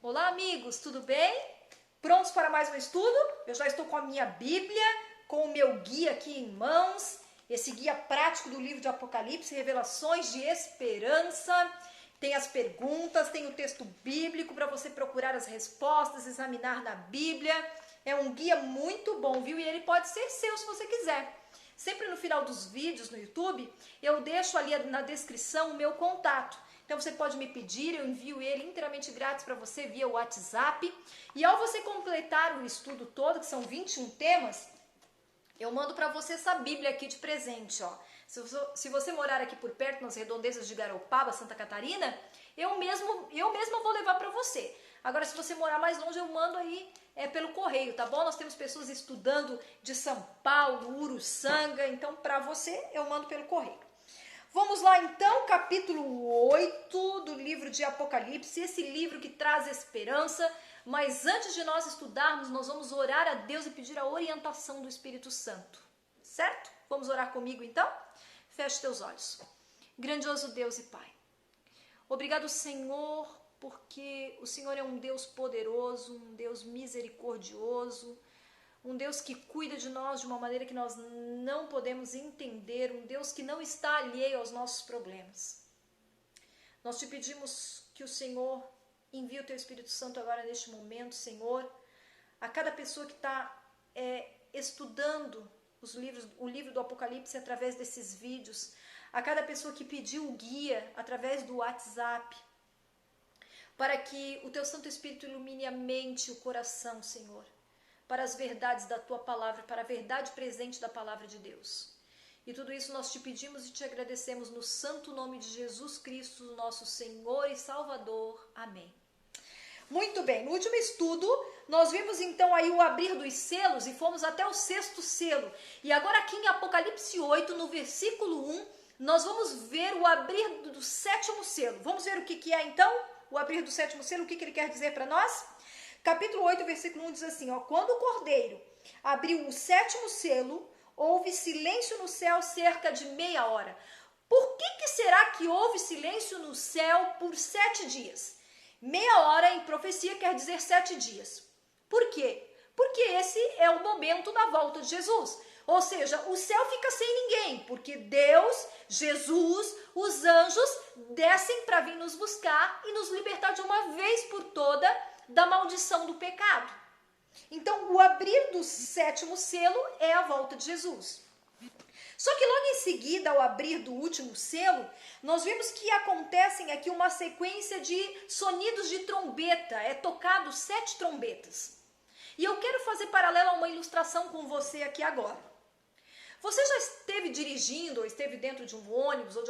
Olá, amigos, tudo bem? Prontos para mais um estudo? Eu já estou com a minha Bíblia, com o meu guia aqui em mãos, esse guia prático do livro de Apocalipse, Revelações de Esperança. Tem as perguntas, tem o texto bíblico para você procurar as respostas, examinar na Bíblia. É um guia muito bom, viu? E ele pode ser seu se você quiser. Sempre no final dos vídeos no YouTube, eu deixo ali na descrição o meu contato. Então você pode me pedir, eu envio ele inteiramente grátis para você via WhatsApp. E ao você completar o estudo todo, que são 21 temas, eu mando para você essa Bíblia aqui de presente, ó. Se você morar aqui por perto, nas redondezas de Garopaba, Santa Catarina, eu mesma vou levar para você. Agora, se você morar mais longe, eu mando aí pelo correio, tá bom? Nós temos pessoas estudando de São Paulo, Uruçanga, então para você eu mando pelo correio. Vamos lá então, capítulo 8 do livro de Apocalipse, esse livro que traz esperança, mas antes de nós estudarmos, nós vamos orar a Deus e pedir a orientação do Espírito Santo, certo? Vamos orar comigo então? Feche teus olhos. Grandioso Deus e Pai, obrigado, Senhor, porque o Senhor é um Deus poderoso, um Deus misericordioso, um Deus que cuida de nós de uma maneira que nós não podemos entender, um Deus que não está alheio aos nossos problemas. Nós te pedimos que o Senhor envie o teu Espírito Santo agora neste momento, Senhor, a cada pessoa que está estudando o livro do Apocalipse através desses vídeos, a cada pessoa que pediu o guia através do WhatsApp, para que o teu Santo Espírito ilumine a mente e o coração, Senhor, para as verdades da tua palavra, para a verdade presente da palavra de Deus. E tudo isso nós te pedimos e te agradecemos no santo nome de Jesus Cristo, nosso Senhor e Salvador. Amém. Muito bem, no último estudo, nós vimos então aí o abrir dos selos e fomos até o 6º selo. E agora aqui em Apocalipse 8, no versículo 1, nós vamos ver o abrir do 7º selo. Vamos ver o que é então o abrir do 7º selo, o que ele quer dizer para nós? Capítulo 8, versículo 1 diz assim, ó, quando o Cordeiro abriu o 7º selo, houve silêncio no céu cerca de meia hora. Por que será que houve silêncio no céu por 7 dias? Meia hora em profecia quer dizer 7 dias. Por quê? Porque esse é o momento da volta de Jesus. Ou seja, o céu fica sem ninguém, porque Deus, Jesus, os anjos descem para vir nos buscar e nos libertar de uma vez por toda da maldição do pecado. Então, o abrir do 7º selo é a volta de Jesus. Só que logo em seguida, ao abrir do último selo, nós vemos que acontecem aqui uma sequência de sonidos de trombeta, é tocado 7 trombetas. E eu quero fazer paralelo a uma ilustração com você aqui agora. Você já esteve dirigindo ou esteve dentro de um ônibus ou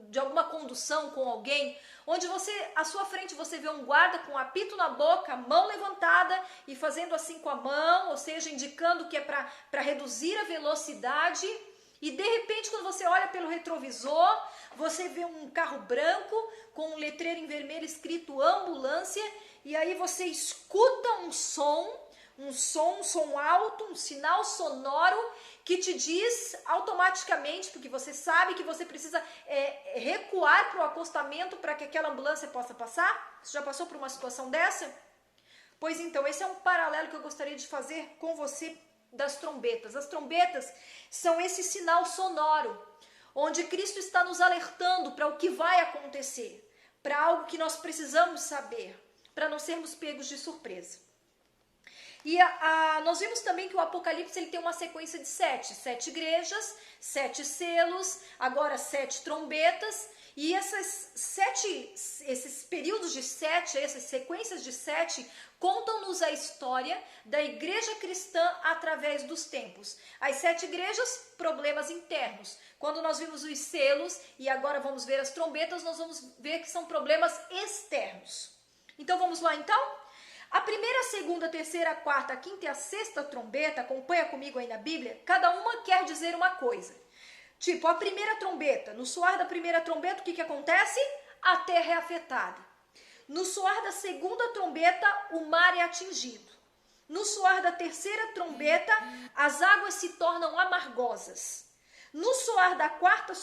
de alguma condução com alguém, onde à sua frente você vê um guarda com apito na boca, mão levantada e fazendo assim com a mão, ou seja, indicando que é para reduzir a velocidade, e de repente quando você olha pelo retrovisor, você vê um carro branco com um letreiro em vermelho escrito ambulância, e aí você escuta um som alto, um sinal sonoro que te diz automaticamente, porque você sabe que você precisa recuar para o acostamento para que aquela ambulância possa passar. Você já passou por uma situação dessa? Pois então, esse é um paralelo que eu gostaria de fazer com você das trombetas. As trombetas são esse sinal sonoro, onde Cristo está nos alertando para o que vai acontecer, para algo que nós precisamos saber, para não sermos pegos de surpresa. E nós vimos também que o Apocalipse ele tem uma sequência de 7 igrejas, 7 selos, agora 7 trombetas, e esses períodos de 7, essas sequências de 7, contam-nos a história da igreja cristã através dos tempos. As 7 igrejas, problemas internos. Quando nós vimos os selos e agora vamos ver as trombetas, nós vamos ver que são problemas externos. Então vamos lá então? A primeira, a segunda, a terceira, a quarta, a quinta e a sexta trombeta, acompanha comigo aí na Bíblia, cada uma quer dizer uma coisa. Tipo, a primeira trombeta, no soar da primeira trombeta, o que acontece? A terra é afetada. No soar da segunda trombeta, o mar é atingido. No soar da terceira trombeta, as águas se tornam amargosas. No soar da quarta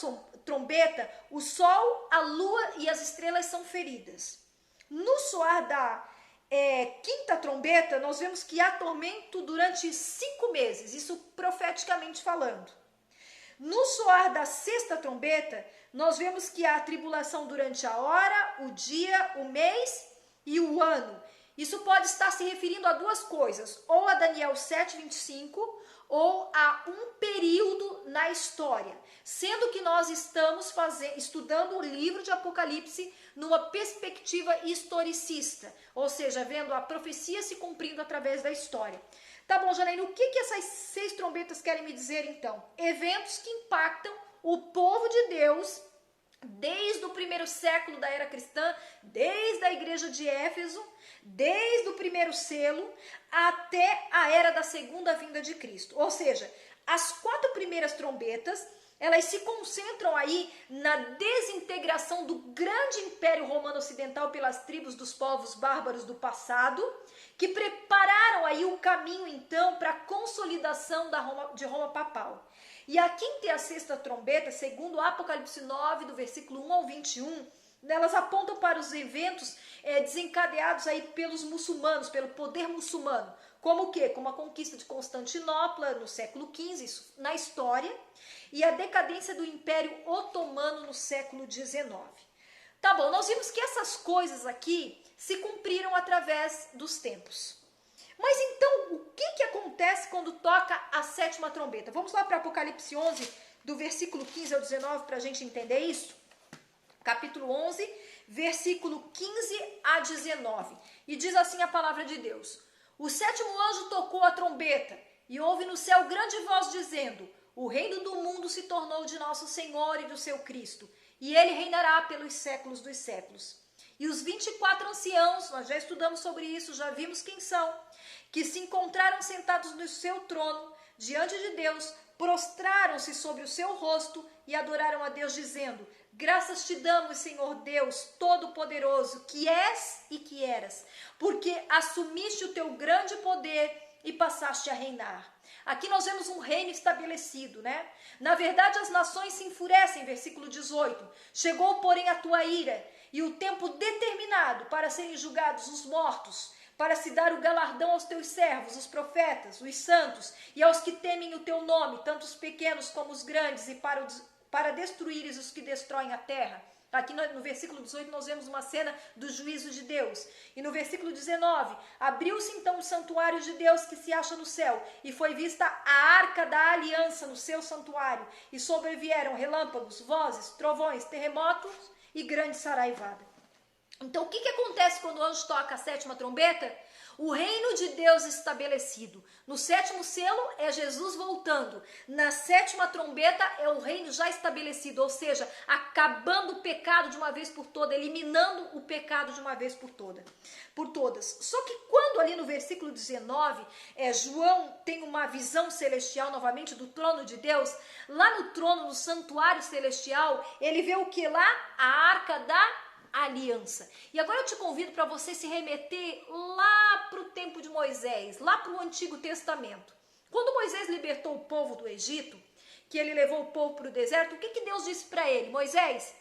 trombeta, o sol, a lua e as estrelas são feridas. No soar da quinta trombeta, nós vemos que há tormento durante 5 meses, isso profeticamente falando. No soar da sexta trombeta, nós vemos que há tribulação durante a hora, o dia, o mês e o ano. Isso pode estar se referindo a duas coisas, ou a Daniel 7:25, ou a um período na história, sendo que nós estamos estudando o livro de Apocalipse numa perspectiva historicista, ou seja, vendo a profecia se cumprindo através da história. Tá bom, Janaína, o que essas 6 trombetas querem me dizer então? Eventos que impactam o povo de Deus desde o primeiro século da era cristã, desde a igreja de Éfeso, desde o primeiro selo até a era da segunda vinda de Cristo. Ou seja, as 4 primeiras trombetas, elas se concentram aí na desintegração do grande Império Romano Ocidental pelas tribos dos povos bárbaros do passado, que prepararam aí o caminho então para a consolidação de Roma papal. E a quinta e a sexta trombeta, segundo Apocalipse 9, do versículo 1 ao 21, elas apontam para os eventos desencadeados aí pelos muçulmanos, pelo poder muçulmano. Como o quê? Como a conquista de Constantinopla no século XV, isso na história, e a decadência do Império Otomano no século XIX. Tá bom, nós vimos que essas coisas aqui se cumpriram através dos tempos. Mas então, o que acontece quando toca a sétima trombeta? Vamos lá para Apocalipse 11, do versículo 15 ao 19, para a gente entender isso? Capítulo 11, versículo 15 a 19. E diz assim a palavra de Deus: O sétimo anjo tocou a trombeta, e houve no céu grande voz dizendo: O reino do mundo se tornou de nosso Senhor e do seu Cristo, e ele reinará pelos séculos dos séculos. E os 24 anciãos, nós já estudamos sobre isso, já vimos quem são, que se encontraram sentados no seu trono, diante de Deus, prostraram-se sobre o seu rosto e adoraram a Deus, dizendo: Graças te damos, Senhor Deus Todo-Poderoso, que és e que eras, porque assumiste o teu grande poder e passaste a reinar. Aqui nós vemos um reino estabelecido, né? Na verdade, as nações se enfurecem, versículo 18. Chegou, porém, a tua ira e o tempo determinado para serem julgados os mortos, para se dar o galardão aos teus servos, os profetas, os santos, e aos que temem o teu nome, tanto os pequenos como os grandes, e para destruíres os que destroem a terra. Aqui no versículo 18 nós vemos uma cena do juízo de Deus. E no versículo 19, abriu-se então o santuário de Deus que se acha no céu, e foi vista a arca da aliança no seu santuário, e sobrevieram relâmpagos, vozes, trovões, terremotos e grande saraivada. Então o que acontece quando o anjo toca a sétima trombeta? O reino de Deus estabelecido. No sétimo selo é Jesus voltando. Na sétima trombeta é o reino já estabelecido, ou seja, acabando o pecado de uma vez por toda, eliminando o pecado de uma vez por todas. Só que quando ali no versículo 19, João tem uma visão celestial novamente do trono de Deus, lá no trono, no santuário celestial, ele vê o que lá? A arca da aliança. E agora eu te convido para você se remeter lá para o tempo de Moisés, lá para o Antigo Testamento. Quando Moisés libertou o povo do Egito, que ele levou o povo para o deserto, o que Deus disse para ele? Moisés,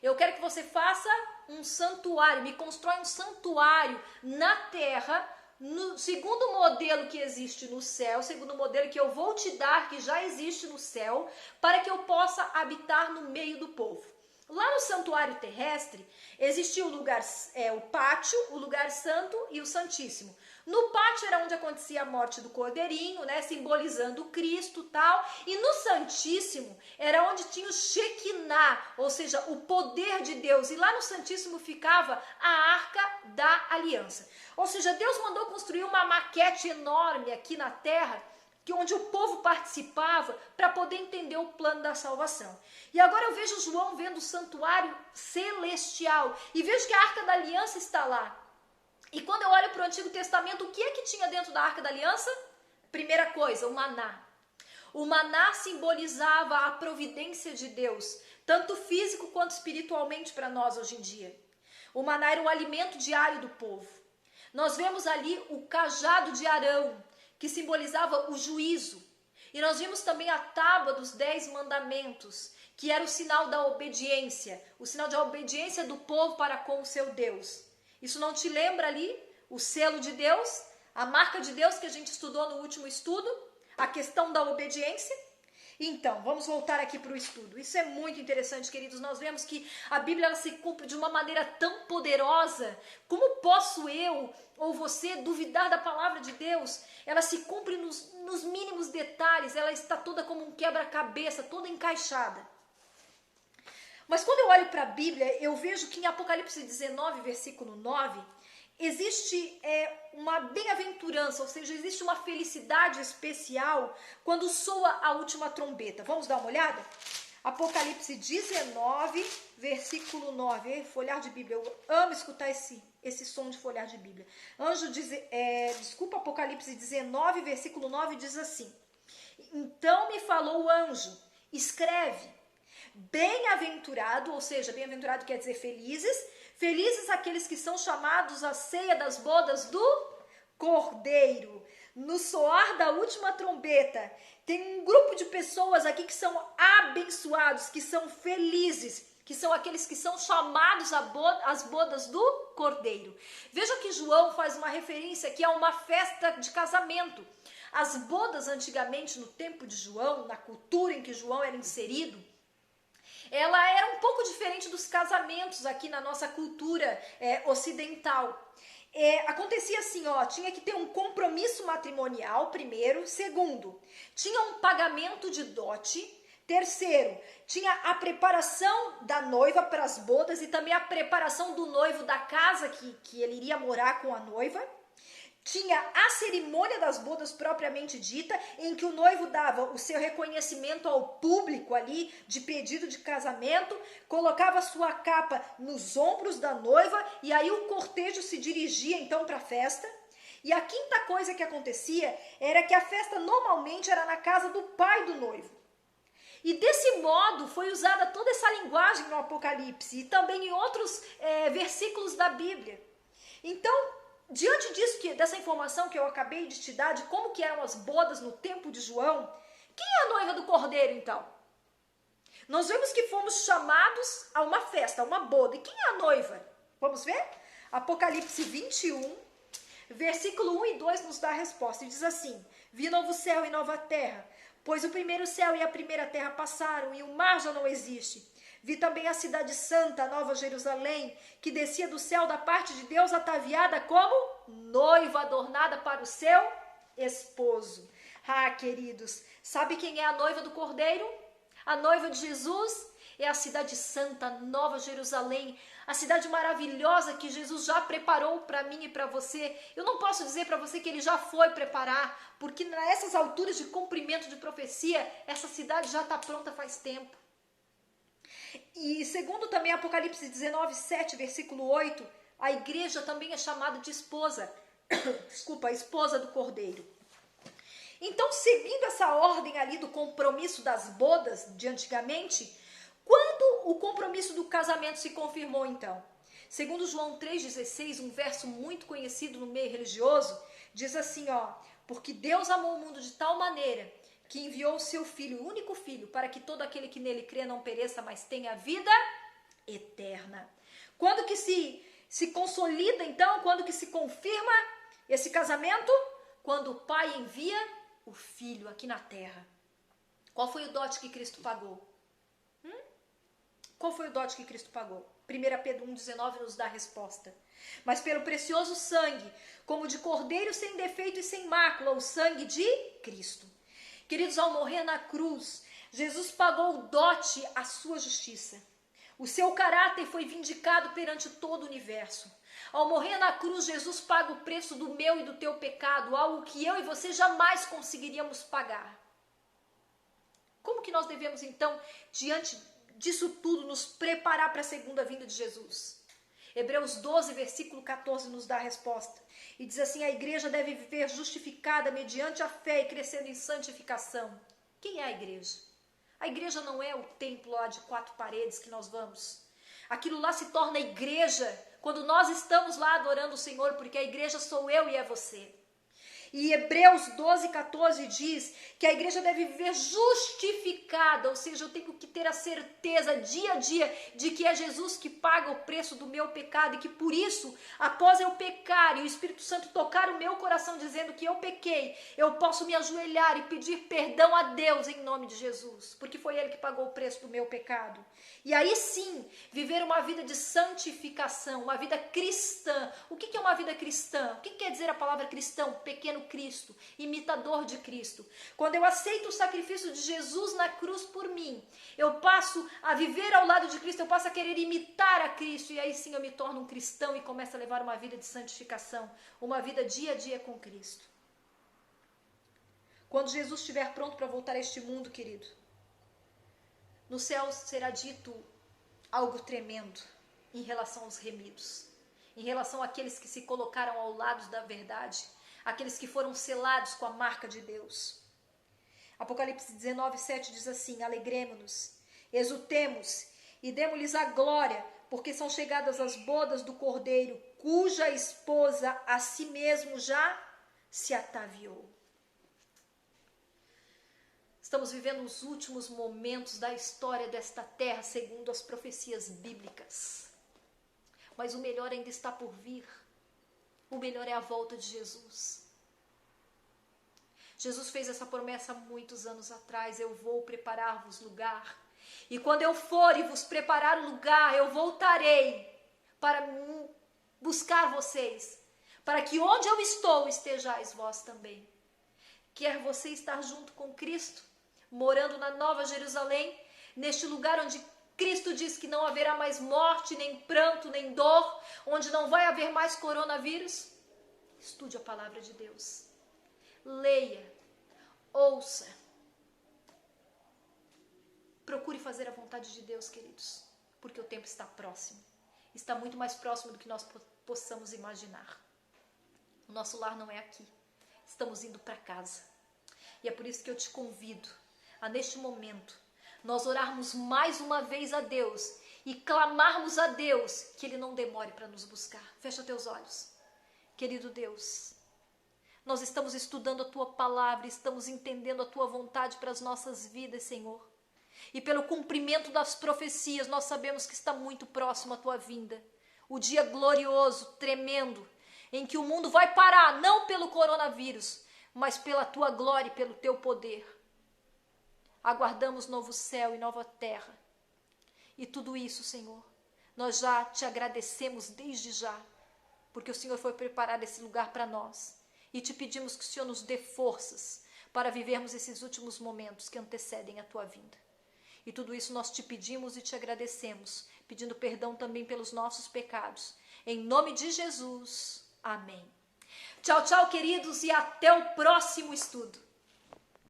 eu quero que você faça um santuário, me constrói um santuário na terra, no segundo modelo que existe no céu, segundo modelo que eu vou te dar, que já existe no céu, para que eu possa habitar no meio do povo. Lá no santuário terrestre, existia o lugar, o pátio, o lugar santo e o santíssimo. No pátio era onde acontecia a morte do cordeirinho, né, simbolizando o Cristo e tal. E no santíssimo era onde tinha o Shekinah, ou seja, o poder de Deus. E lá no santíssimo ficava a arca da aliança. Ou seja, Deus mandou construir uma maquete enorme aqui na terra, onde o povo participava para poder entender o plano da salvação. E agora eu vejo João vendo o santuário celestial e vejo que a Arca da Aliança está lá. E quando eu olho para o Antigo Testamento, o que é que tinha dentro da Arca da Aliança? Primeira coisa, o maná. O maná simbolizava a providência de Deus, tanto físico quanto espiritualmente para nós hoje em dia. O maná era o alimento diário do povo. Nós vemos ali o cajado de Arão, que simbolizava o juízo. E nós vimos também a tábua dos 10 mandamentos, que era o sinal da obediência, o sinal de obediência do povo para com o seu Deus. Isso não te lembra ali o selo de Deus, a marca de Deus que a gente estudou no último estudo, a questão da obediência? Então, vamos voltar aqui para o estudo. Isso é muito interessante, queridos. Nós vemos que a Bíblia ela se cumpre de uma maneira tão poderosa. Como posso eu ou você duvidar da palavra de Deus? Ela se cumpre nos mínimos detalhes. Ela está toda como um quebra-cabeça, toda encaixada. Mas quando eu olho para a Bíblia, eu vejo que em Apocalipse 19, versículo 9, existe uma bem-aventurança, ou seja, existe uma felicidade especial quando soa a última trombeta. Vamos dar uma olhada? Apocalipse 19, versículo 9. Folhar de Bíblia, eu amo escutar esse som de folhar de Bíblia. Apocalipse 19, versículo 9 diz assim: Então me falou o anjo, escreve, bem-aventurado, ou seja, bem-aventurado quer dizer felizes aqueles que são chamados à ceia das bodas do Cordeiro. No soar da última trombeta, tem um grupo de pessoas aqui que são abençoados, que são felizes, que são aqueles que são chamados às bodas do Cordeiro. Veja que João faz uma referência aqui a uma festa de casamento. As bodas antigamente, no tempo de João, na cultura em que João era inserido, ela era um pouco diferente dos casamentos aqui na nossa cultura ocidental. Acontecia assim, tinha que ter um compromisso matrimonial, primeiro. Segundo, tinha um pagamento de dote. Terceiro, tinha a preparação da noiva para as bodas e também a preparação do noivo da casa que ele iria morar com a noiva. Tinha a cerimônia das bodas propriamente dita, em que o noivo dava o seu reconhecimento ao público ali, de pedido de casamento, colocava sua capa nos ombros da noiva, e aí o cortejo se dirigia então para a festa. E a quinta coisa que acontecia era que a festa normalmente era na casa do pai do noivo. E desse modo foi usada toda essa linguagem no Apocalipse, e também em outros versículos da Bíblia. Então, diante dessa informação que eu acabei de te dar, de como que eram as bodas no tempo de João, quem é a noiva do Cordeiro, então? Nós vemos que fomos chamados a uma festa, a uma boda. E quem é a noiva? Vamos ver? Apocalipse 21, versículo 1 e 2 nos dá a resposta. E diz assim: Vi novo céu e nova terra, pois o primeiro céu e a primeira terra passaram, e o mar já não existe. Vi também a cidade santa, a Nova Jerusalém, que descia do céu da parte de Deus, ataviada como noiva adornada para o seu esposo. Ah, queridos, sabe quem é a noiva do Cordeiro? A noiva de Jesus é a cidade santa, a Nova Jerusalém, a cidade maravilhosa que Jesus já preparou para mim e para você. Eu não posso dizer para você que ele já foi preparar, porque nessas alturas de cumprimento de profecia, essa cidade já está pronta faz tempo. E segundo também Apocalipse 19, 7, versículo 8, a igreja também é chamada de esposa. Desculpa, a esposa do Cordeiro. Então, seguindo essa ordem ali do compromisso das bodas de antigamente, quando o compromisso do casamento se confirmou então? Segundo João 3,16, um verso muito conhecido no meio religioso, diz assim, porque Deus amou o mundo de tal maneira que enviou o seu Filho, o único Filho, para que todo aquele que nele crê não pereça, mas tenha vida eterna. Quando que se consolida, então, quando que se confirma esse casamento? Quando o Pai envia o Filho aqui na terra. Qual foi o dote que Cristo pagou? Qual foi o dote que Cristo pagou? 1 Pedro 1,19 nos dá a resposta. Mas pelo precioso sangue, como de cordeiro sem defeito e sem mácula, o sangue de Cristo. Queridos, ao morrer na cruz, Jesus pagou o dote à sua justiça. O seu caráter foi vindicado perante todo o universo. Ao morrer na cruz, Jesus paga o preço do meu e do teu pecado, algo que eu e você jamais conseguiríamos pagar. Como que nós devemos, então, diante disso tudo, nos preparar para a segunda vinda de Jesus? Hebreus 12, versículo 14 nos dá a resposta. E diz assim, a igreja deve viver justificada mediante a fé e crescendo em santificação. Quem é a igreja? A igreja não é o templo lá de 4 paredes que nós vamos. Aquilo lá se torna igreja quando nós estamos lá adorando o Senhor, porque a igreja sou eu e é você. E Hebreus 12:14 diz que a igreja deve viver justificada, ou seja, eu tenho que ter a certeza dia a dia de que é Jesus que paga o preço do meu pecado e que por isso, após eu pecar e o Espírito Santo tocar o meu coração dizendo que eu pequei, eu posso me ajoelhar e pedir perdão a Deus em nome de Jesus, porque foi Ele que pagou o preço do meu pecado. E aí sim, viver uma vida de santificação, uma vida cristã. O que é uma vida cristã? O que quer dizer a palavra cristão? Pequeno Cristo, imitador de Cristo. Quando eu aceito o sacrifício de Jesus na cruz por mim, eu passo a viver ao lado de Cristo, eu passo a querer imitar a Cristo, e aí sim eu me torno um cristão e começo a levar uma vida de santificação, uma vida dia a dia com Cristo. Quando Jesus estiver pronto para voltar a este mundo, querido, no céu será dito algo tremendo em relação aos remidos, em relação àqueles que se colocaram ao lado da verdade, aqueles que foram selados com a marca de Deus. Apocalipse 19:7 diz assim: alegremo-nos, exultemos e demos-lhes a glória, porque são chegadas as bodas do Cordeiro, cuja esposa a si mesmo já se ataviou. Estamos vivendo os últimos momentos da história desta terra, segundo as profecias bíblicas. Mas o melhor ainda está por vir. O melhor é a volta de Jesus. Jesus fez essa promessa há muitos anos atrás: eu vou preparar-vos lugar. E quando eu for e vos preparar o lugar, eu voltarei para buscar vocês, para que onde eu estou estejais vós também. Quer você estar junto com Cristo, morando na Nova Jerusalém, neste lugar onde Cristo diz que não haverá mais morte, nem pranto, nem dor, onde não vai haver mais coronavírus? Estude a palavra de Deus. Leia, ouça. Procure fazer a vontade de Deus, queridos, porque o tempo está próximo. Está muito mais próximo do que nós possamos imaginar. O nosso lar não é aqui. Estamos indo para casa. E é por isso que eu te convido a, neste momento, nós orarmos mais uma vez a Deus e clamarmos a Deus que Ele não demore para nos buscar. Fecha teus olhos. Querido Deus, nós estamos estudando a Tua palavra, estamos entendendo a Tua vontade para as nossas vidas, Senhor. E pelo cumprimento das profecias, nós sabemos que está muito próximo a Tua vinda. O dia glorioso, tremendo, em que o mundo vai parar, não pelo coronavírus, mas pela Tua glória e pelo Teu poder. Aguardamos novo céu e nova terra. E tudo isso, Senhor, nós já te agradecemos desde já, porque o Senhor foi preparar esse lugar para nós. E te pedimos que o Senhor nos dê forças para vivermos esses últimos momentos que antecedem a Tua vinda. E tudo isso nós te pedimos e te agradecemos, pedindo perdão também pelos nossos pecados. Em nome de Jesus, amém. Tchau, tchau, queridos, e até o próximo estudo.